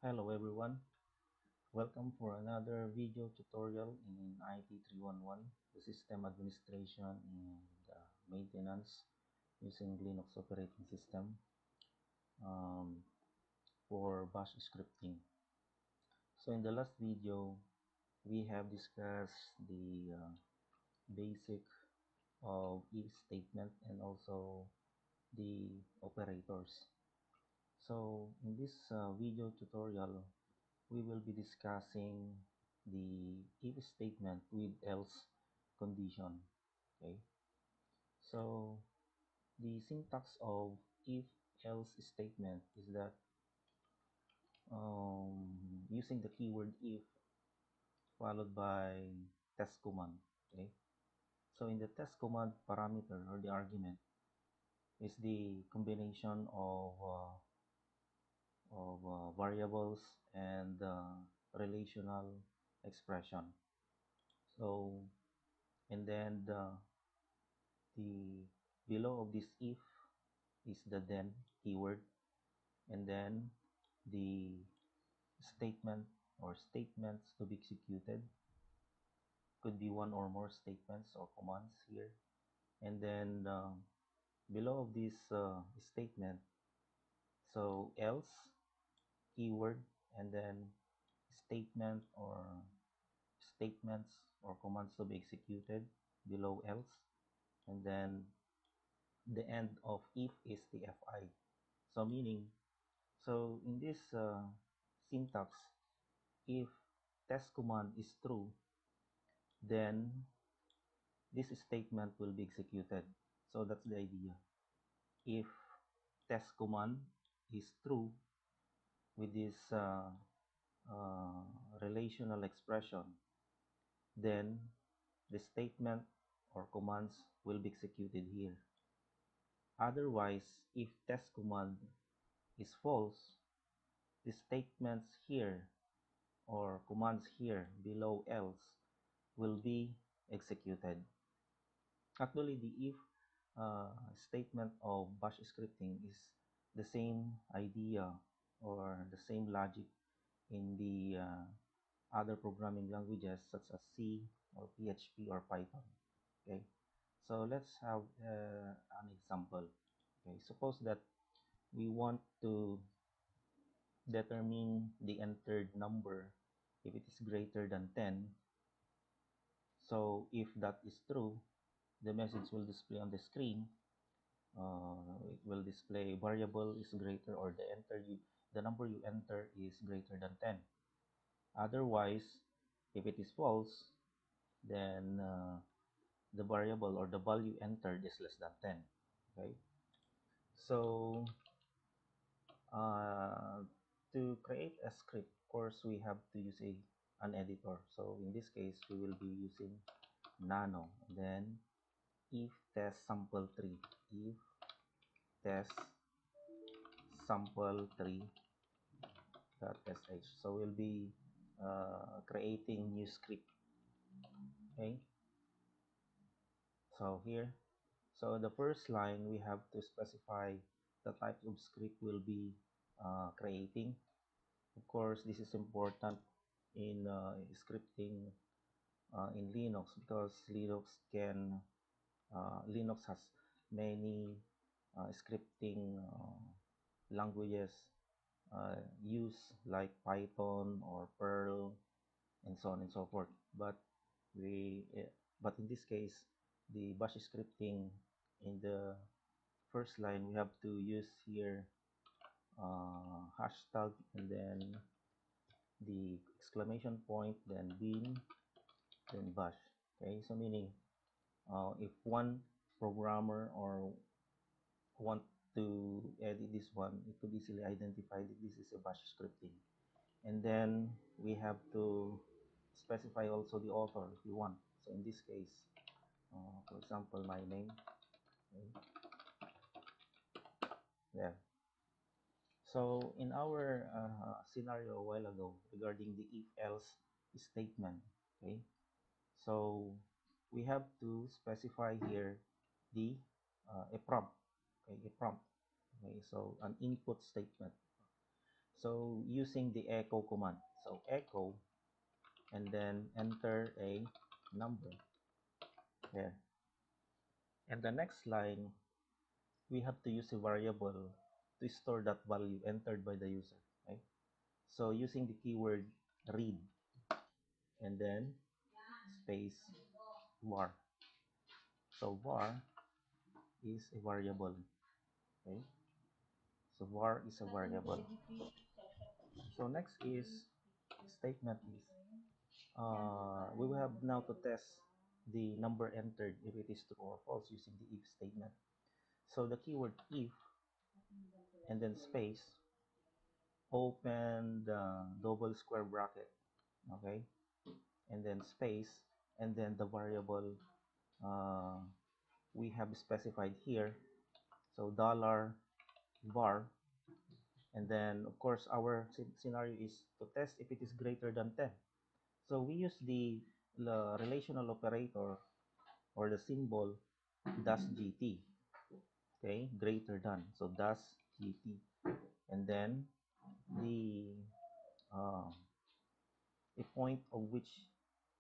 Hello everyone, welcome for another video tutorial in IT 311, the system administration and maintenance using Linux operating system um, for Bash scripting. So in the last video, we have discussed the basic of if statement and also the operators. So in this video tutorial, we will be discussing the if statement with else condition. Okay, so the syntax of if else statement is that using the keyword if followed by test command. Okay, so in the test command parameter or the argument is the combination of variables and relational expression. So and then the below of this if is the then keyword, and then the statement or statements to be executed could be one or more statements or commands here, and then below of this statement, so else keyword, and then statement or statements or commands to be executed below else, and then the end of if is the fi. So meaning, so in this syntax, if test command is true, then this statement will be executed. So that's the idea. If test command is true with this relational expression, then the statement or commands will be executed here. Otherwise, if test command is false, the statements here or commands here below else will be executed. Actually, the if statement of bash scripting is the same idea or the same logic in the other programming languages such as C or PHP or Python. Okay, so let's have an example. Okay, suppose that we want to determine the entered number if it is greater than 10. So if that is true, the message will display on the screen. It will display variable is greater, or the number you enter is greater than 10. Otherwise, if it is false, then the variable or the value entered is less than 10. Okay, so uh, to create a script, of course, we have to use an editor. So in this case, we will be using nano. Then if test sample3, if test sample3 sh. So we'll be creating new script. Okay, so here, so the first line we have to specify the type of script we'll be creating. Of course, this is important in scripting in Linux, because Linux has many scripting languages used like Python or Perl and so on and so forth. But in this case, the bash scripting, in the first line we have to use here hashtag and then the exclamation point, then bin, then bash. Okay, so meaning if one programmer or want to edit this one, it could easily identify that this is a bash scripting. And then we have to specify also the author if you want. So in this case, for example, my name. Okay, there. So in our scenario a while ago regarding the if else statement, okay, so we have to specify here the a prompt. Okay, a prompt. Okay, so an input statement. So using the echo command. So echo and then enter a number there. And the next line, we have to use a variable to store that value entered by the user. Right? So using the keyword read and then space var. So var is a variable. Okay. So var is a variable. So next is statement is we will have now to test the number entered if it is true or false using the if statement. So the keyword if and then space, open the double square bracket, okay, and then space, and then the variable uh, we have specified here. So dollar var, and then of course our scenario is to test if it is greater than 10. So we use the relational operator or the symbol dash gt, okay, greater than, so dash gt, and then the uh, a point of which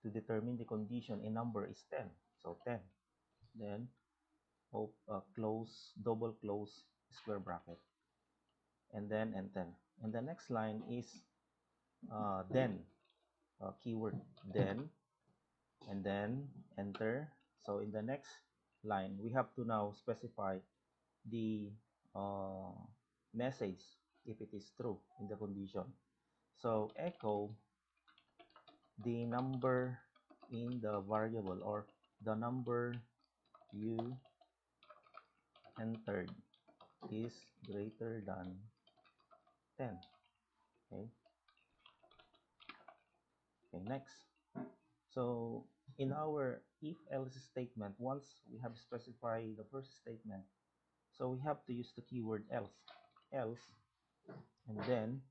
to determine the condition a number is 10, so 10, then close double close square bracket, and then enter. And the next line is then keyword then, and then enter. So in the next line we have to now specify the uh, message if it is true in the condition. So echo the number in the variable, or the number you entered is greater than 10. Okay, okay, next. So in our if else statement, once we have specified the first statement, so we have to use the keyword else, and then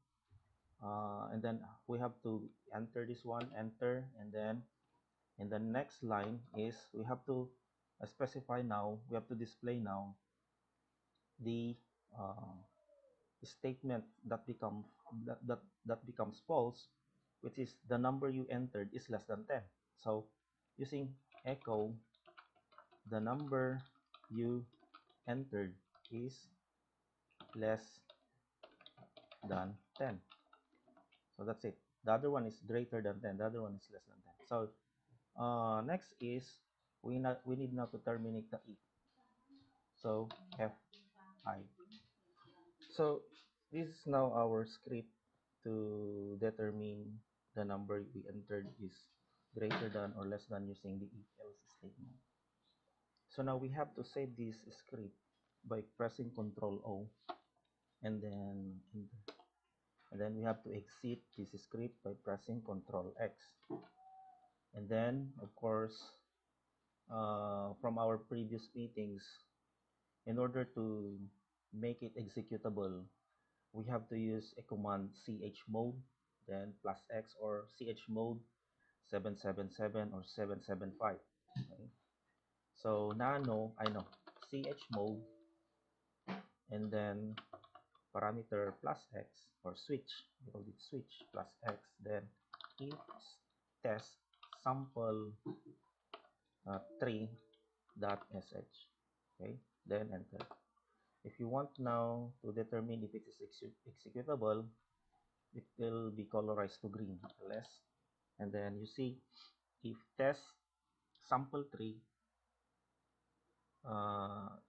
we have to enter this one, enter, and then in the next line is we have to specify now, we have to display now the uh, statement that becomes false, which is the number you entered is less than 10. So using echo the number you entered is less than 10. So that's it. The other one is greater than 10. The other one is less than 10. So next is we need now to terminate the if. So fi. So this is now our script to determine the number we entered is greater than or less than using the if else statement. So now we have to save this script by pressing Ctrl O, and then we have to exit this script by pressing Ctrl X. And then of course from our previous meetings, in order to make it executable, we have to use a command chmod, then plus X, or chmod 777 or 775. Okay? So nano, I know, chmod, and then parameter plus X, or switch, we call it switch plus X, then if test sample 3.sh. Okay, then enter. If you want now to determine if it is executable, it will be colorized to green, less, and then you see if test sample 3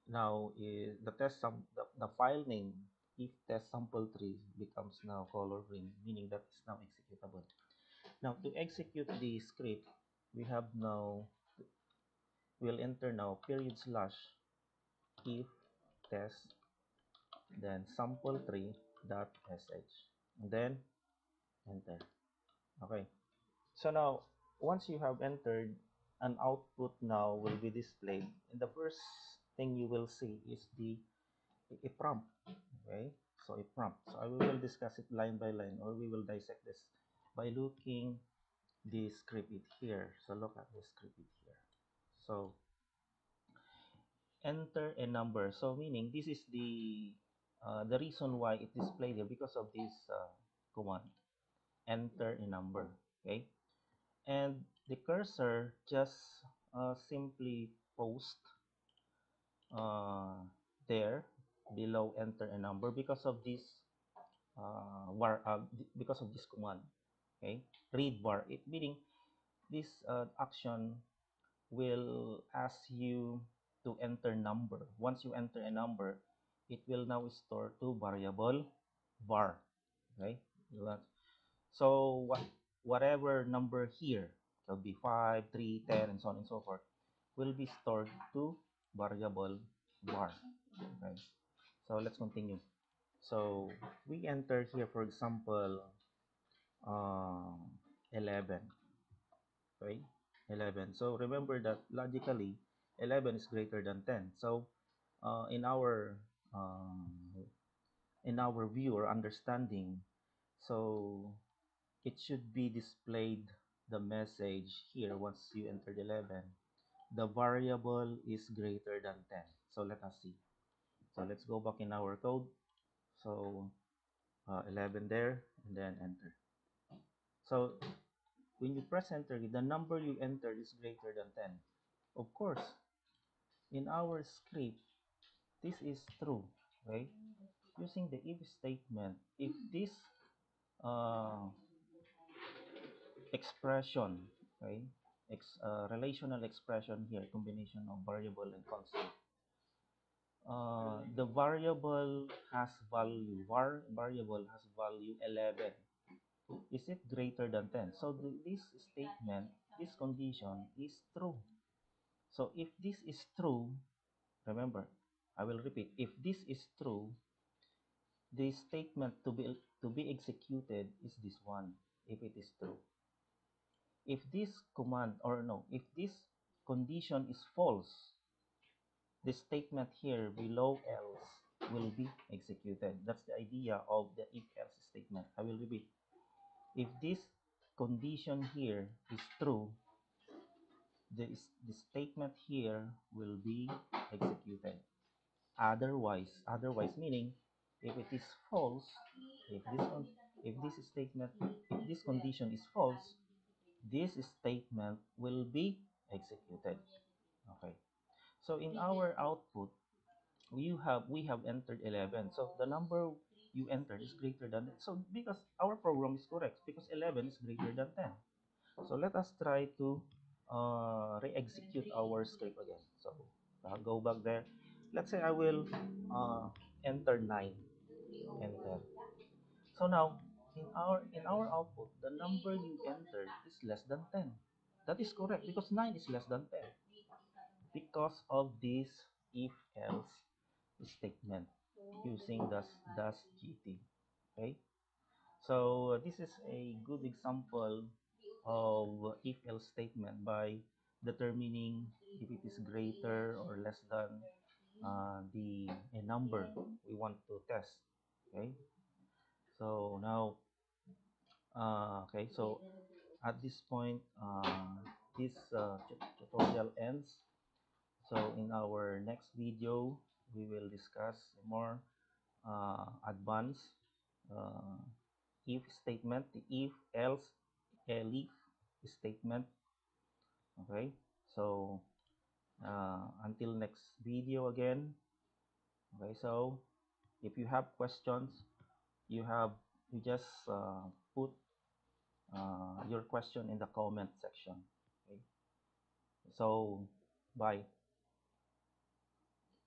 now is the the file name, if test sample 3 becomes now color green, meaning that it's now executable. Now to execute the script, we have now, we'll enter now period slash if test, then sample3.sh, and then enter. Okay, so now once you have entered, an output now will be displayed, and the first thing you will see is the a prompt. Okay, so a prompt, so I will discuss it line by line, or we will dissect this by looking the script it here. So look at the script it here. So enter a number, so meaning this is the The reason why it displayed here because of this command, enter a number. Okay, and the cursor just simply post uh, there below enter a number because of this because of this command. Okay, read var, it meaning this action will ask you to enter number. Once you enter a number, it will now store to variable var. Okay, so whatever number here, could be 5, 3, 10, and so on and so forth, will be stored to variable var. Okay, so let's continue. So we enter here, for example, uh, 11. Okay, 11. So remember that logically 11 is greater than 10. So in um, our view or understanding, so it should be displayed the message here once you entered 11. The variable is greater than 10. So let us see. So let's go back in our code. So 11 there, and then enter. So when you press enter, the number you entered is greater than 10. Of course, in our script, this is true, right? Using the if statement, if this uh, expression, right, relational expression here, combination of variable and constant, the variable has value, variable has value 11. Is it greater than 10? So this statement, this condition is true. So if this is true, remember, I will repeat, if this is true, the statement to be executed is this one, if it is true. If this command, or no, if this condition is false, the statement here below else will be executed. That's the idea of the if else statement. I will repeat. If this condition here is true, the statement here will be executed. Otherwise meaning if it is false, if this statement, if this condition is false, this statement will be executed. Okay, so in our output, we have entered 11. So the number you entered is greater than it. So because our program is correct, because 11 is greater than 10. So let us try to re-execute our script again. So I'll go back there. Let's say I will enter 9. Enter. So now in our output, the number you entered is less than 10. That is correct because 9 is less than 10. Because of this if else statement using dash gt. Okay. So this is a good example of if else statement by determining if it is greater or less than the a number we want to test. Okay. So now okay, so at this point this tutorial ends. So in our next video we will discuss more advanced uh, if statement, the if else elif statement. Okay, so until next video again. Okay, so if you have questions, you just put your question in the comment section. Okay, so bye.